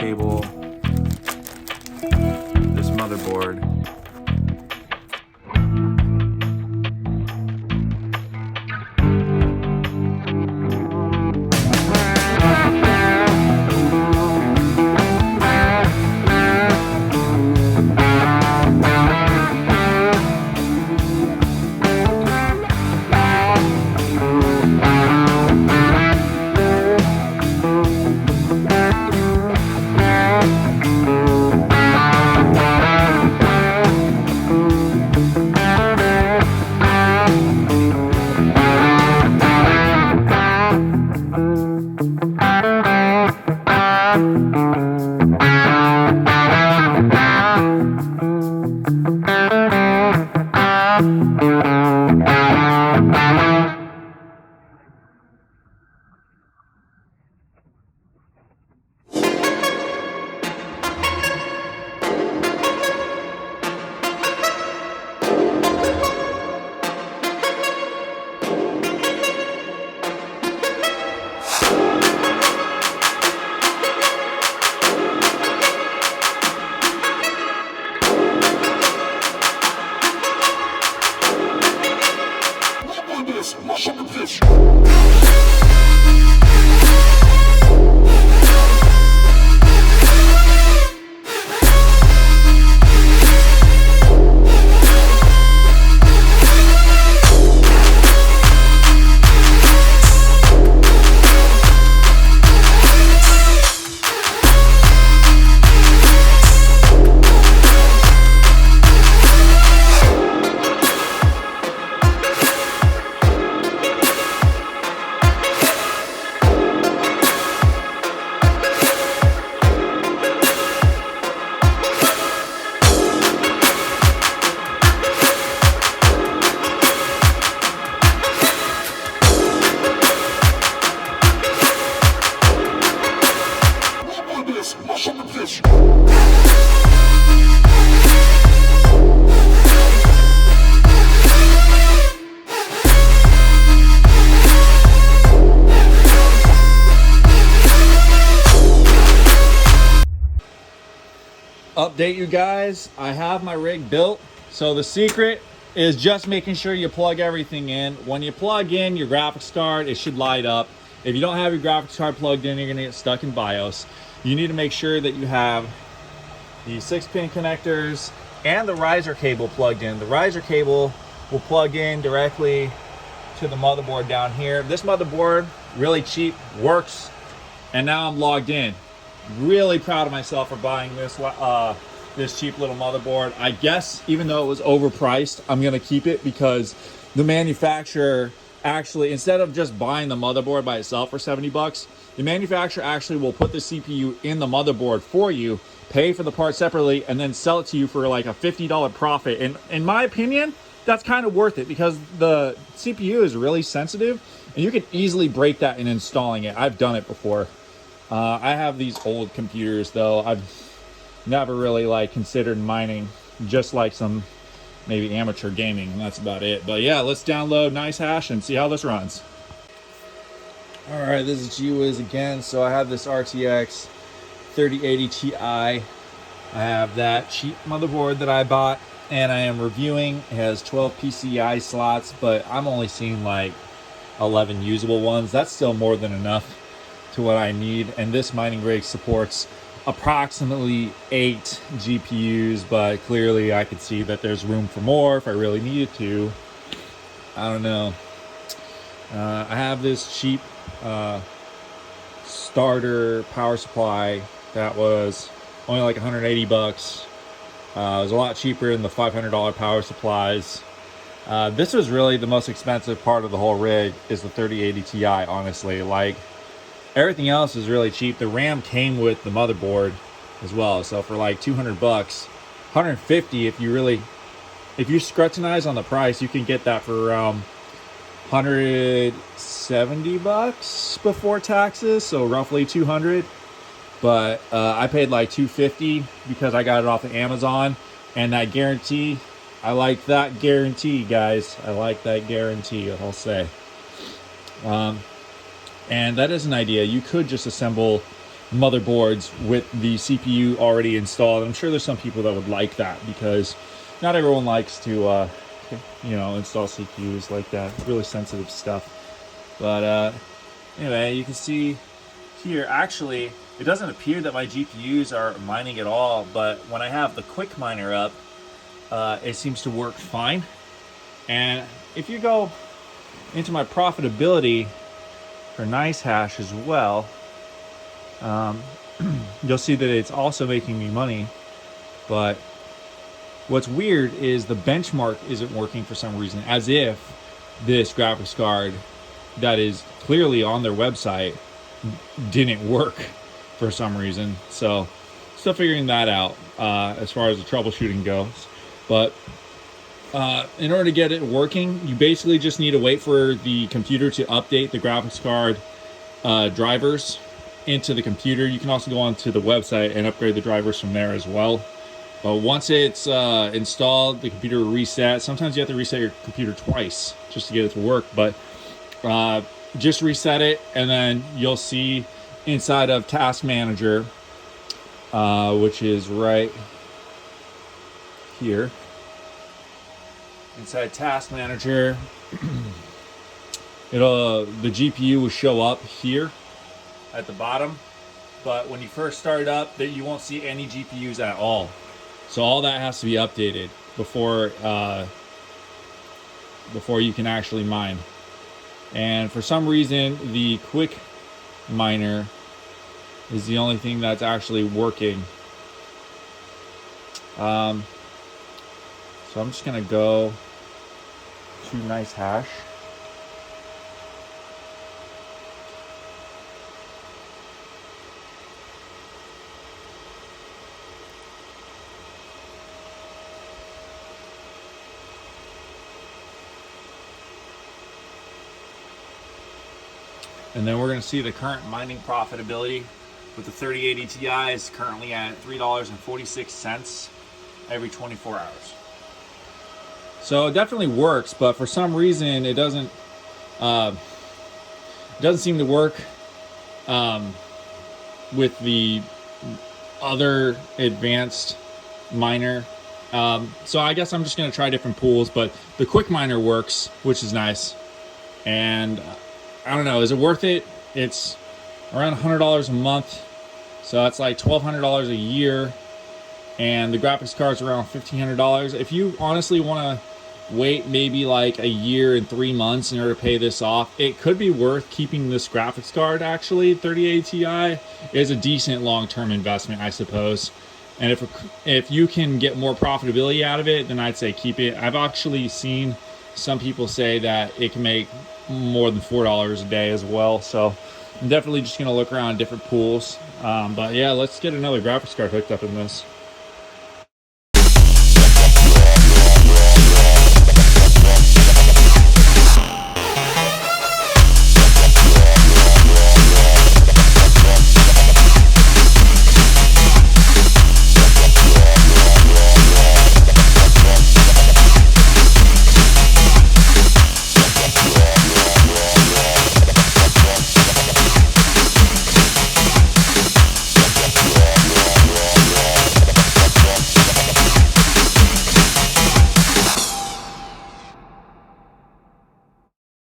cable, this motherboard. Update you guys, I have my rig built. So the secret is just making sure you plug everything in. When you plug in your graphics card, it should light up. If you don't have your graphics card plugged in, you're gonna get stuck in BIOS. You need to make sure that you have the 6-pin connectors and the riser cable plugged in. The riser cable will plug in directly to the motherboard down here. This motherboard, really cheap, works, and now I'm logged in. Really proud of myself for buying this this cheap little motherboard. I guess even though it was overpriced, I'm gonna keep it because the manufacturer actually, instead of just buying the motherboard by itself for 70 bucks, the manufacturer actually will put the CPU in the motherboard for you, pay for the part separately, and then sell it to you for like a $50 profit. And in my opinion, that's kind of worth it because the CPU is really sensitive and you can easily break that in installing it. I've done it before. I have these old computers though. I've never really like considered mining, just like some maybe amateur gaming, and that's about it. But yeah, let's download NiceHash and see how this runs. All right, this is GWiz again. So I have this RTX 3080 Ti. I have that cheap motherboard that I bought and I am reviewing. It has 12 PCI slots, but I'm only seeing like 11 usable ones. That's still more than enough to what I need. And this mining rig supports approximately 8 GPUs, but clearly I could see that there's room for more if I really needed to. I don't know. I have this cheap starter power supply that was only like 180 bucks. It was a lot cheaper than the $500 power supplies. This was really the most expensive part of the whole rig, is the 3080 Ti, honestly. Like, everything else is really cheap. The RAM came with the motherboard as well. So for like 200 bucks, 150 if you scrutinize on the price, you can get that for around 170 bucks before taxes, so roughly 200. But I paid like 250 because I got it off of Amazon, and that guarantee, I like that guarantee, guys. I like that guarantee, I'll say. And that is an idea. You could just assemble motherboards with the CPU already installed. I'm sure there's some people that would like that, because not everyone likes to install CPUs like that, really sensitive stuff. But anyway, you can see here, actually it doesn't appear that my GPUs are mining at all, but when I have the quick miner up, it seems to work fine. And if you go into my profitability for NiceHash as well, you'll see that it's also making me money. But what's weird is the benchmark isn't working for some reason, as if this graphics card that is clearly on their website didn't work for some reason. So still figuring that out as far as the troubleshooting goes. But in order to get it working, you basically just need to wait for the computer to update the graphics card drivers into the computer. You can also go onto the website and upgrade the drivers from there as well. But once it's installed, the computer will reset. Sometimes you have to reset your computer twice just to get it to work, but just reset it, and then you'll see inside of Task Manager, which is right here. Inside Task Manager, the GPU will show up here at the bottom, but when you first start it up, that you won't see any GPUs at all. So all that has to be updated before you can actually mine. And for some reason, the quick miner is the only thing that's actually working. So I'm just gonna go to NiceHash. And then we're going to see the current mining profitability with the 3080 Ti is currently at $3.46 every 24 hours. So it definitely works, but for some reason it doesn't seem to work with the other advanced miner. So I guess I'm just going to try different pools, but the quick miner works, which is nice. And I don't know, is it worth it? It's around $100 a month, so that's like $1,200 a year, and the graphics card's around $1,500. If you honestly want to wait maybe like a year and 3 months in order to pay this off, it could be worth keeping this graphics card. Actually, 3080 Ti is a decent long-term investment, I suppose. And if you can get more profitability out of it, then I'd say keep it. I've actually seen some people say that it can make more than $4 a day as well. So I'm definitely just going to look around different pools. But yeah, let's get another graphics card hooked up in this.